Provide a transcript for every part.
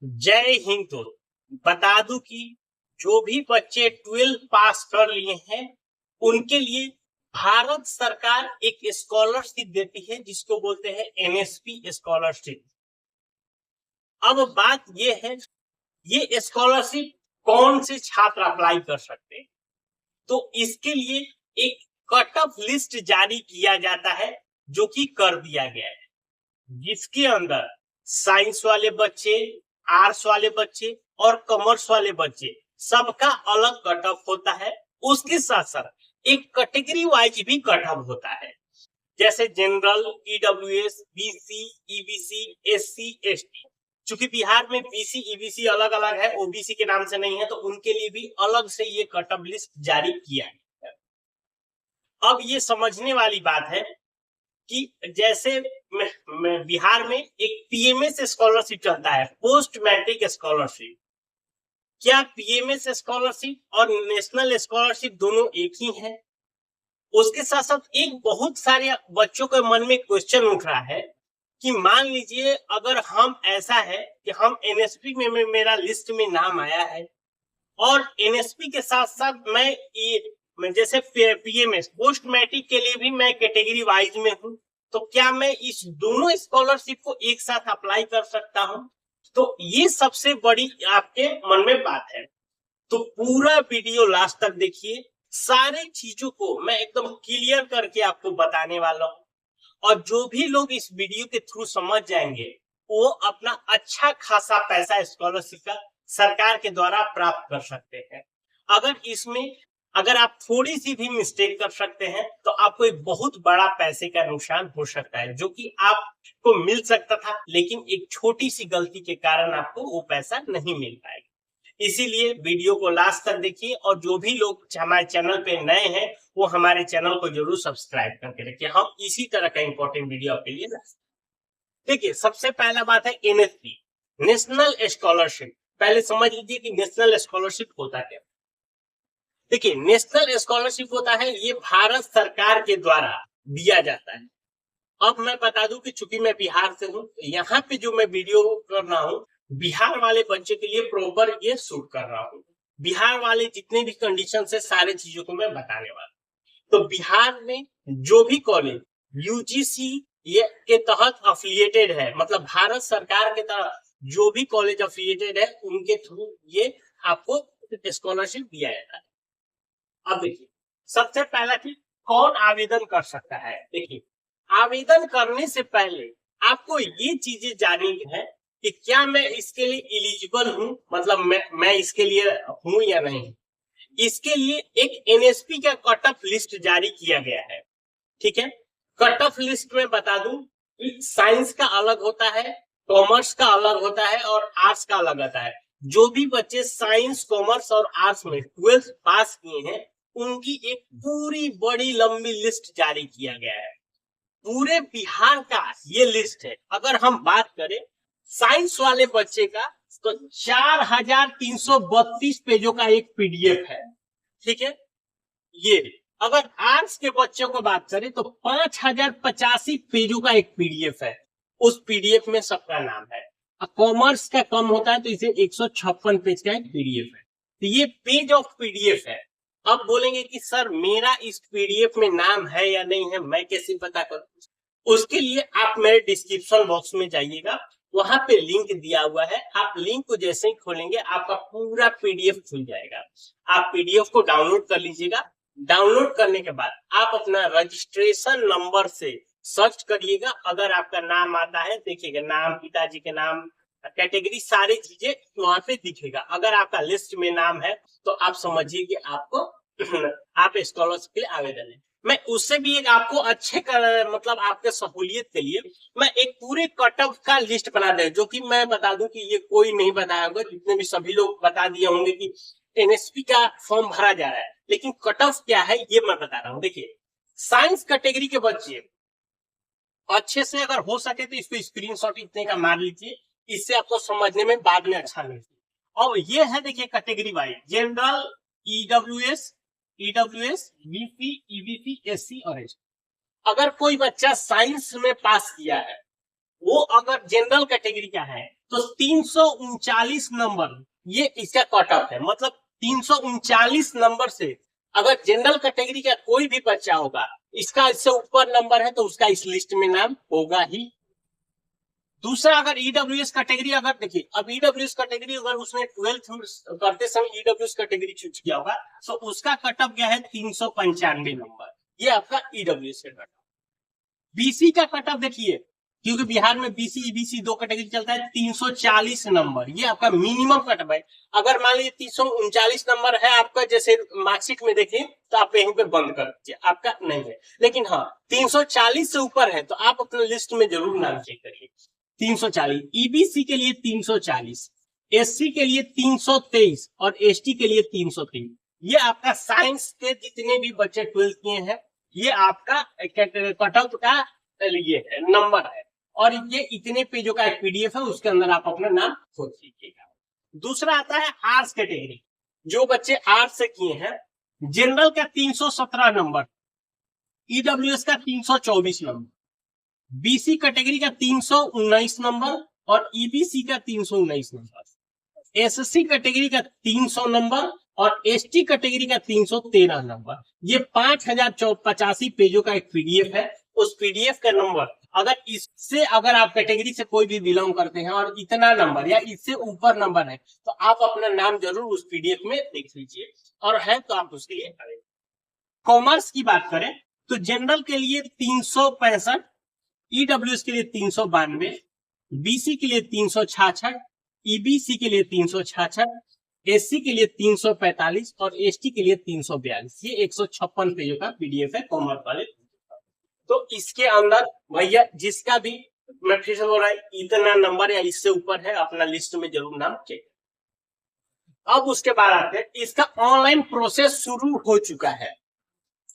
जय हिंद दोस्त। बता दूं कि जो भी बच्चे 12 पास कर लिए हैं उनके लिए भारत सरकार एक स्कॉलरशिप देती है जिसको बोलते हैं एनएसपी स्कॉलरशिप। अब बात ये है, ये स्कॉलरशिप कौन से छात्र अप्लाई कर सकते हैं? तो इसके लिए एक कट ऑफ लिस्ट जारी किया जाता है जो कि कर दिया गया है, जिसके अंदर साइंस वाले बच्चे, आर्ट्स वाले बच्चे और कॉमर्स वाले बच्चे सबका अलग कट ऑफ होता है। उसके साथ साथ एक कैटेगरी वाइज भी कट ऑफ होता है, जैसे general, EWS, BC, EBC, SC, ST. चूंकि बिहार में बीसी ईबीसी अलग अलग है, ओबीसी के नाम से नहीं है, तो उनके लिए भी अलग से ये कट ऑफ लिस्ट जारी किया है। अब ये समझने वाली बात है कि जैसे बिहार में एक पीएमएस स्कॉलरशिप चलता है, पोस्ट मैट्रिक स्कॉलरशिप। क्या पीएमएस स्कॉलरशिप और नेशनल स्कॉलरशिप दोनों एक ही है? उसके साथ साथ एक बहुत सारे बच्चों के मन में क्वेश्चन उठ रहा है कि मान लीजिए अगर हम ऐसा है कि हम एनएसपी में मेरा लिस्ट में नाम आया है और एनएसपी के साथ साथ मैं जैसे पीएमएस पोस्ट मैट्रिक के लिए भी मैं कैटेगरी वाइज में हूं, तो क्या मैं इस दोनों स्कॉलरशिप को एक साथ अप्लाई कर सकता हूं? तो ये सबसे बड़ी आपके मन में बात है। तो पूरा वीडियो लास्ट तक देखिए, सारे चीजों को मैं एकदम क्लियर करके आपको बताने वाला हूं, और जो भी लोग इस वीडियो के थ्रू समझ जाएंगे वो अपना अच्छा खासा पैसा स्कॉलरशिप का सरकार के द्वारा प्राप्त कर सकते हैं। अगर आप थोड़ी सी भी मिस्टेक कर सकते हैं तो आपको एक बहुत बड़ा पैसे का नुकसान हो सकता है, जो कि आपको मिल सकता था, लेकिन एक छोटी सी गलती के कारण आपको वो पैसा नहीं मिल पाएगा। इसीलिए वीडियो को लास्ट तक देखिए, और जो भी लोग हमारे चैनल पे नए हैं वो हमारे चैनल को जरूर सब्सक्राइब करके रखिए। हम इसी तरह का इंपॉर्टेंट वीडियो आपके लिए देखिए। सबसे पहला बात है एनएसपी, नेशनल स्कॉलरशिप। पहले समझ लीजिए कि नेशनल स्कॉलरशिप होता क्या। देखिए, नेशनल स्कॉलरशिप होता है ये भारत सरकार के द्वारा दिया जाता है। अब मैं बता दूं कि चूंकि मैं बिहार से हूं, यहाँ पे जो मैं वीडियो कर रहा हूँ बिहार वाले बच्चे के लिए प्रॉपर ये शूट कर रहा हूँ। बिहार वाले जितने भी कंडीशन है सारे चीजों को मैं बताने वाला। तो बिहार में जो भी कॉलेज यूजीसी ये के तहत अफिलिएटेड है, मतलब भारत सरकार के तहत जो भी कॉलेज अफिलिएटेड है उनके थ्रू ये आपको स्कॉलरशिप दिया जाता है। अब देखिए, सबसे पहला चीज, कौन आवेदन कर सकता है। देखिए, आवेदन करने से पहले आपको ये चीजें जाननी है कि क्या मैं इसके लिए एलिजिबल हूं, मतलब मैं इसके लिए हूं या नहीं। इसके लिए एक एनएसपी का कट ऑफ लिस्ट जारी किया गया है, ठीक है। कट ऑफ लिस्ट में बता दूं, साइंस का अलग होता है, कॉमर्स का अलग होता है और आर्ट्स का अलग होता है। जो भी बच्चे साइंस, कॉमर्स और आर्ट्स में 12th पास किए हैं उनकी एक पूरी बड़ी लंबी लिस्ट जारी किया गया है। पूरे बिहार का ये लिस्ट है। अगर हम बात करें साइंस वाले बच्चे का तो 4332 पेजों का एक पीडीएफ है, ठीक है। ये अगर आर्ट्स के बच्चों को बात करें तो 5085 पेजों का एक पीडीएफ है। उस पीडीएफ में सबका नाम है। कॉमर्स का कम होता है तो इसे 156 पेज का एक पीडीएफ है। तो ये पेज ऑफ पीडीएफ है। अब बोलेंगे कि सर मेरा इस पीडीएफ में नाम है या नहीं है, मैं कैसे पता करूं? उसके लिए आप मेरे डिस्क्रिप्शन बॉक्स में जाइएगा, वहां पे लिंक दिया हुआ है। आप लिंक को जैसे ही खोलेंगे आपका पूरा पीडीएफ खुल जाएगा। आप पीडीएफ को डाउनलोड कर लीजिएगा। डाउनलोड करने के बाद आप अपना रजिस्ट्रेशन नंबर से सर्च करिएगा। अगर आपका नाम आता है, देखिएगा नाम, पिताजी के नाम, कैटेगरी, सारी चीजें वहां पे दिखेगा। अगर आपका लिस्ट में नाम है तो आप समझिए कि आपको आप स्कॉलरशिप के लिए आवेदन है। मैं उससे भी एक आपको अच्छे मतलब आपके सहूलियत के लिए मैं एक पूरे कट ऑफ का लिस्ट बना दे, जो कि मैं बता दूं कि ये कोई नहीं बताया होगा। जितने भी सभी लोग बता दिए होंगे कि एनएसपी का फॉर्म भरा जा रहा है, लेकिन कट ऑफ क्या है ये मैं बता रहा हूँ। देखिए, साइंस कैटेगरी के बच्चे अच्छे से अगर हो सके तो इसको स्क्रीनशॉट इतने का मार लीजिए, इससे आपको समझने में बाद में अच्छा लगेगा। और ये है देखिए category wise, general, EWS, BC, EBC, SC और एसटी। अगर कोई बच्चा साइंस में पास किया है, वो अगर जनरल कैटेगरी का है तो 339 नंबर ये इसका कट ऑफ है। मतलब 339 नंबर से अगर जनरल कैटेगरी का कोई भी बच्चा होगा, इसका इससे ऊपर नंबर है तो उसका इस लिस्ट में नाम होगा ही। दूसरा, अगर ईडब्ल्यूएस कैटेगरी, अगर देखिए अब ईडब्ल्यूएस कैटेगरी अगर उसने 12th करते समय ईडब्ल्यूएस कैटेगरी चूज किया होगा तो उसका कट ऑफ गया है 395 नंबर। ये आपका ईडब्ल्यूएस का कट ऑफ। बीसी का कट ऑफ देखिए, क्योंकि बिहार में बीसी ईबीसी दो कैटेगरी चलता है, 340 नंबर ये आपका मिनिमम कट ऑफ है। अगर मान लीजिए 339 नंबर है आपका, जैसे मार्कशीट में देखिए, तो आप यहीं पे बंद कर दीजिए, आपका नहीं है। लेकिन हाँ 340 से ऊपर है तो आप अपने लिस्ट में जरूर नाम चेक करिए। 340 ईबीसी के लिए 340, एससी के लिए 323 और एसटी के लिए 303। ये आपका साइंस के जितने भी बच्चे 12th किए हैं, ये आपका कट ऑफ का ये है, नंबर है। और ये इतने पेजों का एक पीडीएफ है, उसके अंदर आप अपना नाम खोज लीजिएगा। दूसरा आता है आर्ट्स कैटेगरी। जो बच्चे आर्ट्स से किए हैं, जनरल का 317 नंबर, ईडब्ल्यूएस का 324 नंबर, बीसी कैटेगरी का 319 नंबर और ईबीसी का 319 नंबर, एसएससी कैटेगरी का 300 नंबर और एसटी कैटेगरी का 313 नंबर। ये 5085 पेजों का एक पीडीएफ है। उस पीडीएफ का नंबर अगर इससे अगर आप कैटेगरी से कोई भी बिलोंग करते हैं और इतना नंबर या इससे ऊपर नंबर है तो आप अपना नाम जरूर उस पीडीएफ में देख लीजिए, और है तो आप उसके लिए करें। कॉमर्स की बात करें तो जनरल के लिए 365, ईडब्ल्यूएस के लिए 392, बीसी के लिए 366, ईबीसी के लिए 366, एससी के लिए 345 और एसटी के लिए 342। ये 156 पेजों का पीडीएफ है कॉमर्स वाले। तो इसके अंदर भैया जिसका भी, मैं फिर से बोल रहा हूं, इतना नंबर या इससे ऊपर है, अपना लिस्ट में जरूर नाम चेक। अब उसके बाद आते हैं, इसका ऑनलाइन प्रोसेस शुरू हो चुका है,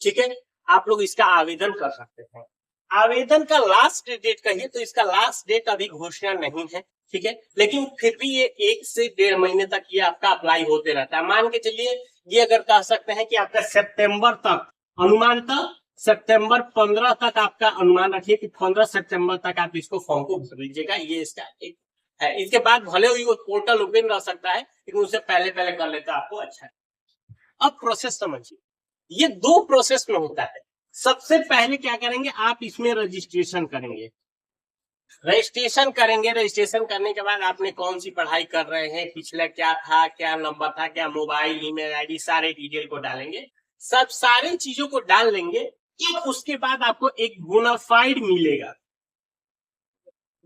ठीक है। आप लोग इसका आवेदन कर सकते हैं। आवेदन का लास्ट डेट कहिए तो इसका लास्ट डेट अभी घोषणा नहीं है, ठीक है, लेकिन फिर भी ये 1 से 1.5 महीने तक ये आपका अप्लाई होते रहता है। मान के चलिए ये अगर कह सकते हैं कि आपका सितंबर तक, अनुमानतः सितंबर 15 तक आपका अनुमान रखिए कि 15 सितंबर तक आप इसको फॉर्म को भर लीजिएगा। ये इसका एक है। इसके बाद भले ही वो पोर्टल ओपन रह सकता है, लेकिन उससे पहले कर लेता आपको अच्छा है। अब प्रोसेस समझिए, ये 2 प्रोसेस में होता है। सबसे पहले क्या करेंगे, आप इसमें रजिस्ट्रेशन करेंगे। रजिस्ट्रेशन करेंगे, रजिस्ट्रेशन करने के बाद आपने कौन सी पढ़ाई कर रहे हैं, पिछला क्या था, क्या नंबर था, क्या मोबाइल, ईमेल आईडी, सारे डिटेल को डालेंगे। सब सारी चीजों को डाल लेंगे। उसके बाद आपको एक बोनाफाइड मिलेगा,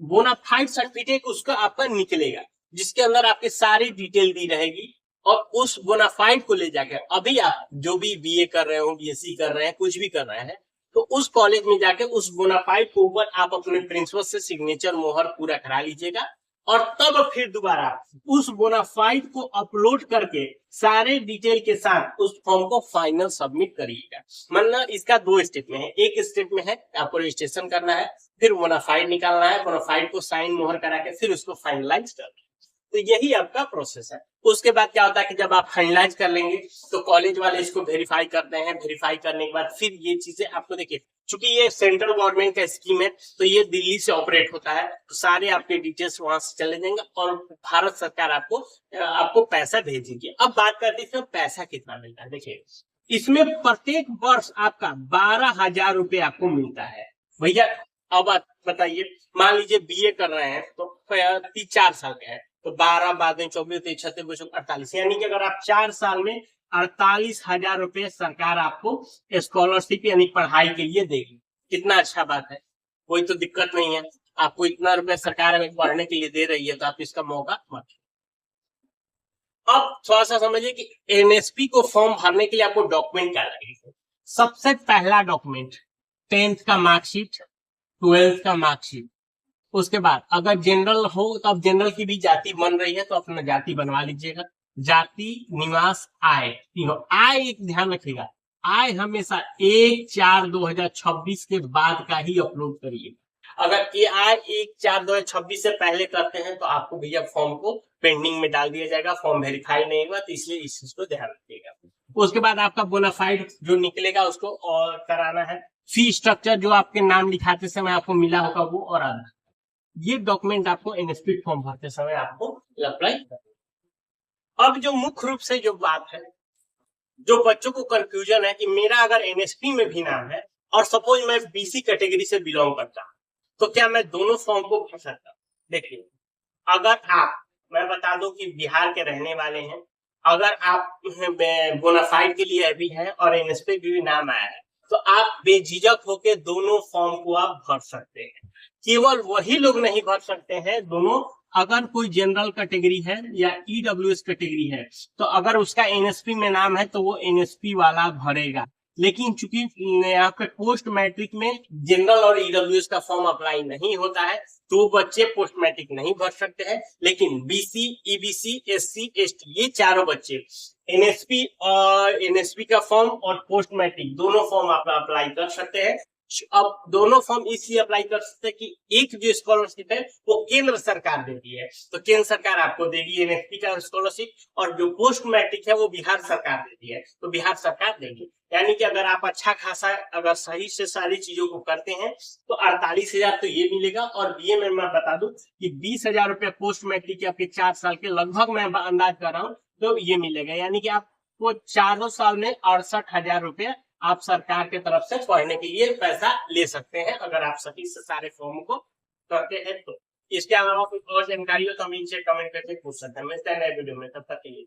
बोनाफाइड सर्टिफिकेट उसका आपका निकलेगा, जिसके अंदर आपके सारी डिटेल दी रहेगी। और उस बोनाफाइड को ले जाकर अभी आप जो भी बीए कर रहे हो, बीएससी कर रहे हैं, कुछ भी कर रहे हैं, तो उस कॉलेज में जाके उस बोनाफाइड के ऊपर आप अपने प्रिंसिपल से सिग्नेचर मोहर पूरा करा लीजिएगा। और तब फिर दोबारा उस बोनाफाइड को अपलोड करके सारे डिटेल के साथ उस फॉर्म को फाइनल सबमिट करिएगा। मतलब इसका 2 स्टेप में है। एक स्टेप में है आपको रजिस्ट्रेशन करना है, फिर बोनाफाइड निकालना है, बोनाफाइड को साइन मोहर करा के फिर उसको फाइनलाइज करना है। तो यही आपका प्रोसेस है। उसके बाद क्या होता है कि जब आप फाइनलाइज कर लेंगे तो कॉलेज वाले इसको वेरीफाई करते हैं। वेरीफाई करने के बाद फिर ये चीजें आपको, देखिए चूंकि ये सेंट्रल गवर्नमेंट का स्कीम है तो ये दिल्ली से ऑपरेट होता है, तो सारे आपके डिटेल्स वहां से चले जाएंगे और भारत सरकार आपको पैसा भेजेगी। अब बात करते हैं पैसा कितना मिलता है। देखिए इसमें प्रत्येक वर्ष आपका 12,000 रुपये आपको मिलता है भैया। अब बताइए, मान लीजिए बीए कर रहे हैं तो 4 साल के हैं, तो 12 बाद में 24, 23, 36, 48, यानी कि अगर आप 4 साल में 48,000 रुपए सरकार आपको स्कॉलरशिप यानी पढ़ाई के लिए देगी। कितना अच्छा बात है, कोई तो दिक्कत नहीं है। आपको इतना रुपए सरकार अगर पढ़ने के लिए दे रही है तो आप इसका मौका मत। अब थोड़ा सा समझिए कि एनएसपी को फॉर्म भरने के लिए आपको डॉक्यूमेंट क्या लगेगा। सबसे पहला डॉक्यूमेंट 10th का मार्कशीट, 12th का मार्कशीट। उसके बाद अगर जनरल हो तो अब जनरल की भी जाति बन रही है तो अपना जाति बनवा लीजिएगा। जाति, निवास, आय, तीनों। आय एक ध्यान रखिएगा, आय हमेशा 1/4/2026 के बाद का ही अपलोड करिए। अगर ये आय 1/4/2026 से पहले करते हैं तो आपको भैया फॉर्म को पेंडिंग में डाल दिया जाएगा, फॉर्म वेरीफाई नहीं हुआ, तो इसलिए इस चीज को ध्यान रखिएगा। उसके बाद आपका बोनाफाइड जो निकलेगा उसको और कराना है। फी स्ट्रक्चर जो आपके नाम लिखाते समय आपको मिला होगा वो और आना। ये डॉक्यूमेंट आपको एनएसपी फॉर्म भरते समय आपको अप्लाई करना। अब जो मुख्य रूप से जो बात है, जो बच्चों को कंफ्यूजन है कि मेरा अगर एनएसपी में भी नाम है और सपोज मैं बीसी कैटेगरी से बिलोंग करता हूं, तो क्या मैं दोनों फॉर्म को भर सकता हूं? देखिए, अगर आप, मैं बता दूं कि बिहार के रहने वाले हैं, अगर आप बोनाफाइड के लिए अभी है और एनएसपी भी नाम आया है, तो आप बेझिझक होकर दोनों फॉर्म को आप भर सकते हैं। केवल वही लोग नहीं भर सकते हैं दोनों, अगर कोई जनरल कैटेगरी है या ईडब्ल्यूएस कैटेगरी है, तो अगर उसका एनएसपी में नाम है तो वो एनएसपी वाला भरेगा। लेकिन चूंकि यहाँ पे पोस्ट मैट्रिक में जनरल और ईडब्ल्यूएस का फॉर्म अप्लाई नहीं होता है, तो बच्चे पोस्ट मैट्रिक नहीं भर सकते हैं। लेकिन बीसी, ईबीसी, एससी, एसटी, ये चारों बच्चे एनएसपी और एनएसपी का फॉर्म और पोस्ट मैट्रिक दोनों फॉर्म आप अप्लाई कर सकते हैं। अब दोनों फॉर्म इसलिए अप्लाई कर सकते हैं कि एक जो स्कॉलरशिप है वो केंद्र सरकार देती है, तो केंद्र सरकार आपको देगी एनएसपी का स्कॉलरशिप, और जो पोस्ट मैट्रिक है वो बिहार सरकार देती है, तो बिहार सरकार देगी। यानी कि अगर आप अच्छा खासा अगर सही से सारी चीजों को करते हैं तो 48,000 तो ये मिलेगा, और बीए में मैं बता दूं कि 20,000 रुपया पोस्ट मैट्रिक के आपके 4 साल के लगभग मैं अंदाज कर रहा हूँ, तो ये मिलेगा। यानी कि आपको 4 साल में 68,000 रुपया आप सरकार की तरफ से पढ़ने के लिए पैसा ले सकते हैं, अगर आप सही से सारे फॉर्म को करते हैं तो। इसके अलावा कुछ और जानकारी हो तो हम इनसे कमेंट करके पूछ सकते हैं। मिलते हैं नए वीडियो में, तब तक के लिए।